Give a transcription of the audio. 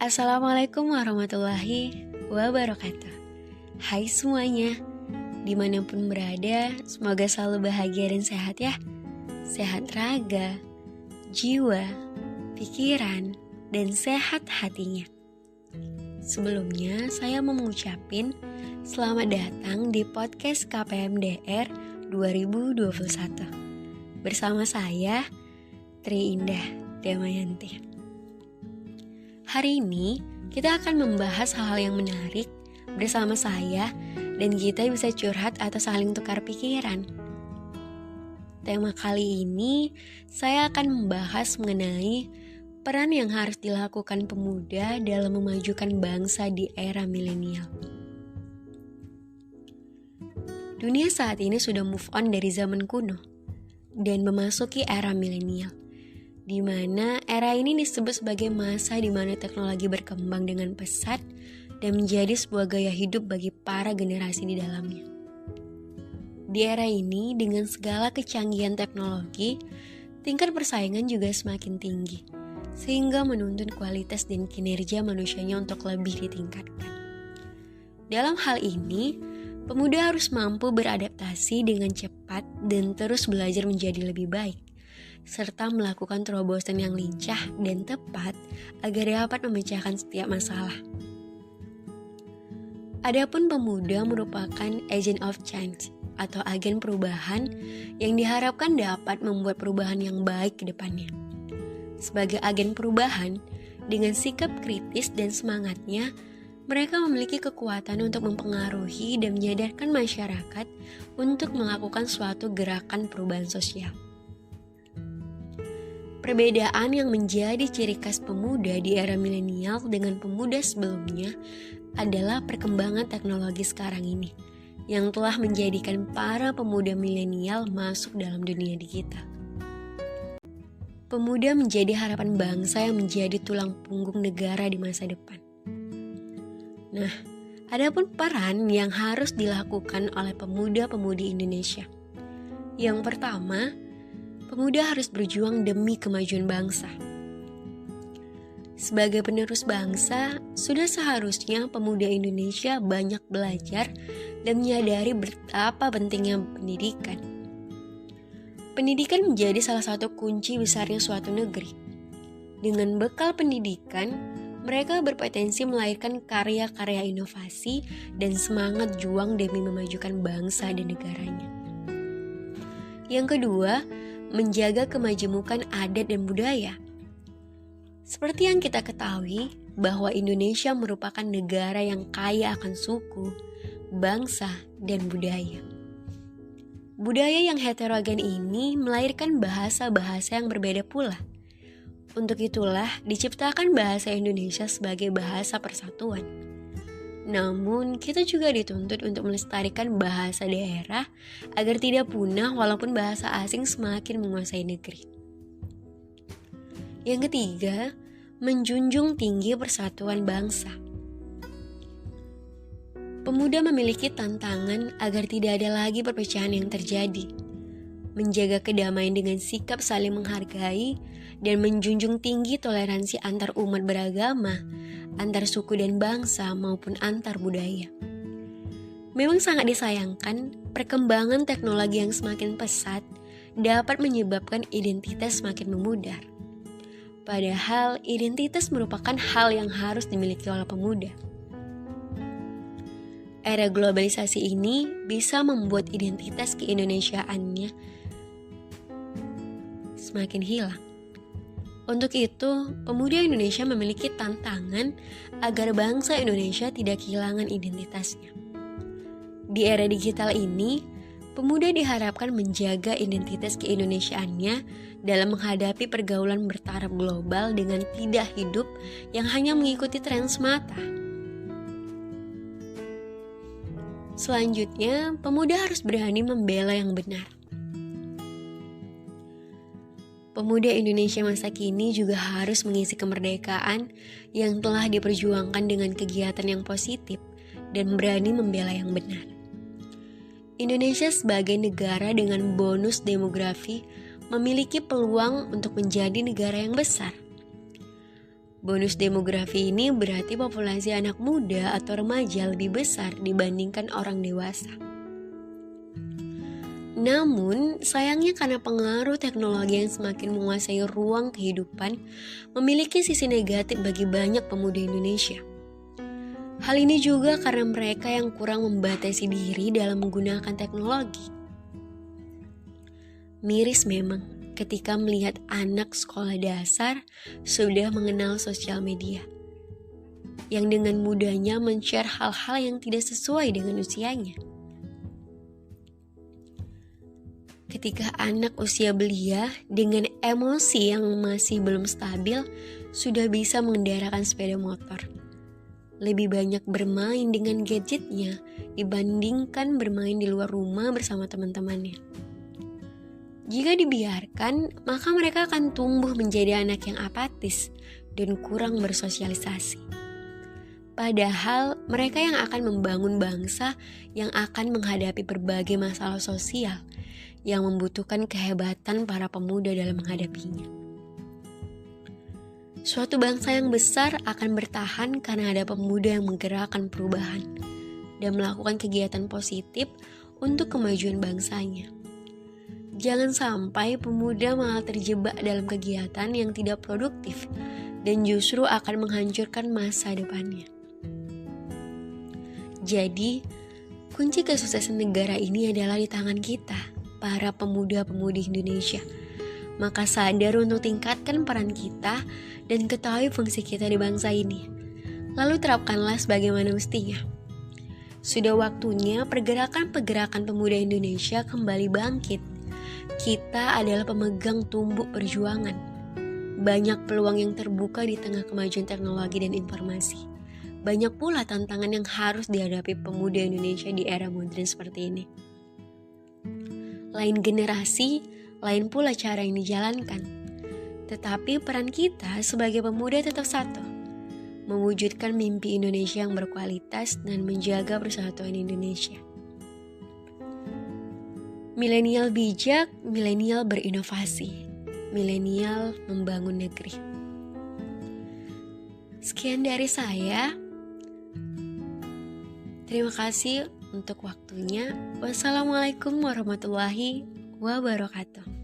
Assalamualaikum warahmatullahi wabarakatuh. Hai semuanya, dimanapun berada, semoga selalu bahagia dan sehat ya. Sehat raga, jiwa, pikiran, dan sehat hatinya. Sebelumnya saya mau mengucapin selamat datang di podcast KPMDR 2021. Bersama saya, Tri Indah Damayanti. Hari ini kita akan membahas hal-hal yang menarik bersama saya dan kita bisa curhat atau saling tukar pikiran. Tema kali ini saya akan membahas mengenai peran yang harus dilakukan pemuda dalam memajukan bangsa di era milenial. Dunia saat ini sudah move on dari zaman kuno dan memasuki era milenial, di mana era ini disebut sebagai masa di mana teknologi berkembang dengan pesat dan menjadi sebuah gaya hidup bagi para generasi di dalamnya. Di era ini, dengan segala kecanggihan teknologi, tingkat persaingan juga semakin tinggi, sehingga menuntut kualitas dan kinerja manusianya untuk lebih ditingkatkan. Dalam hal ini, pemuda harus mampu beradaptasi dengan cepat dan terus belajar menjadi lebih baik, serta melakukan terobosan yang lincah dan tepat agar dapat memecahkan setiap masalah. Adapun pemuda merupakan agent of change atau agen perubahan yang diharapkan dapat membuat perubahan yang baik ke depannya. Sebagai agen perubahan, dengan sikap kritis dan semangatnya, mereka memiliki kekuatan untuk mempengaruhi dan menyadarkan masyarakat untuk melakukan suatu gerakan perubahan sosial. Perbedaan yang menjadi ciri khas pemuda di era milenial dengan pemuda sebelumnya adalah perkembangan teknologi sekarang ini, yang telah menjadikan para pemuda milenial masuk dalam dunia digital. Pemuda menjadi harapan bangsa yang menjadi tulang punggung negara di masa depan. Nah, adapun peran yang harus dilakukan oleh pemuda-pemudi Indonesia. Yang pertama, pemuda harus berjuang demi kemajuan bangsa. Sebagai penerus bangsa, sudah seharusnya pemuda Indonesia banyak belajar dan menyadari betapa pentingnya pendidikan. Pendidikan menjadi salah satu kunci besarnya suatu negeri. Dengan bekal pendidikan, mereka berpotensi melahirkan karya-karya inovasi dan semangat juang demi memajukan bangsa dan negaranya. Yang kedua, menjaga kemajemukan adat dan budaya. Seperti yang kita ketahui, bahwa Indonesia merupakan negara yang kaya akan suku, bangsa, dan budaya. Budaya yang heterogen ini melahirkan bahasa-bahasa yang berbeda pula. Untuk itulah diciptakan bahasa Indonesia sebagai bahasa persatuan. Namun, kita juga dituntut untuk melestarikan bahasa daerah agar tidak punah walaupun bahasa asing semakin menguasai negeri. Yang ketiga, menjunjung tinggi persatuan bangsa. Pemuda memiliki tantangan agar tidak ada lagi perpecahan yang terjadi. Menjaga kedamaian dengan sikap saling menghargai dan menjunjung tinggi toleransi antar umat beragama, antar suku dan bangsa maupun antar budaya. Memang sangat disayangkan perkembangan teknologi yang semakin pesat dapat menyebabkan identitas semakin memudar. Padahal identitas merupakan hal yang harus dimiliki oleh pemuda. Era globalisasi ini bisa membuat identitas keindonesiaannya semakin hilang. Untuk itu, pemuda Indonesia memiliki tantangan agar bangsa Indonesia tidak kehilangan identitasnya. Di era digital ini, pemuda diharapkan menjaga identitas keindonesiaannya dalam menghadapi pergaulan bertaraf global dengan tidak hidup yang hanya mengikuti tren semata. Selanjutnya, pemuda harus berani membela yang benar. Pemuda Indonesia masa kini juga harus mengisi kemerdekaan yang telah diperjuangkan dengan kegiatan yang positif dan berani membela yang benar. Indonesia sebagai negara dengan bonus demografi memiliki peluang untuk menjadi negara yang besar. Bonus demografi ini berarti populasi anak muda atau remaja lebih besar dibandingkan orang dewasa. Namun, sayangnya karena pengaruh teknologi yang semakin menguasai ruang kehidupan memiliki sisi negatif bagi banyak pemuda Indonesia. Hal ini juga karena mereka yang kurang membatasi diri dalam menggunakan teknologi. Miris memang ketika melihat anak sekolah dasar sudah mengenal sosial media, yang dengan mudahnya men-share hal-hal yang tidak sesuai dengan usianya. Ketika anak usia belia dengan emosi yang masih belum stabil sudah bisa mengendarakan sepeda motor, lebih banyak bermain dengan gadgetnya dibandingkan bermain di luar rumah bersama teman-temannya. Jika dibiarkan, maka mereka akan tumbuh menjadi anak yang apatis dan kurang bersosialisasi. Padahal mereka yang akan membangun bangsa yang akan menghadapi berbagai masalah sosial yang membutuhkan kehebatan para pemuda dalam menghadapinya. Suatu bangsa yang besar akan bertahan karena ada pemuda yang menggerakkan perubahan dan melakukan kegiatan positif untuk kemajuan bangsanya. Jangan sampai pemuda malah terjebak dalam kegiatan yang tidak produktif dan justru akan menghancurkan masa depannya. Jadi, kunci kesuksesan negara ini adalah di tangan kita, para pemuda-pemudi Indonesia. Maka sadar untuk tingkatkan peran kita dan ketahui fungsi kita di bangsa ini. Lalu terapkanlah sebagaimana mestinya. Sudah waktunya pergerakan-pergerakan pemuda Indonesia kembali bangkit. Kita adalah pemegang tumbuk perjuangan. Banyak peluang yang terbuka di tengah kemajuan teknologi dan informasi. Banyak pula tantangan yang harus dihadapi pemuda Indonesia di era modern seperti ini. Lain generasi, lain pula cara yang dijalankan. Tetapi peran kita sebagai pemuda tetap satu. Mewujudkan mimpi Indonesia yang berkualitas dan menjaga persatuan Indonesia. Milenial bijak, milenial berinovasi, milenial membangun negeri. Sekian dari saya. Terima kasih untuk waktunya. Wassalamualaikum warahmatullahi wabarakatuh.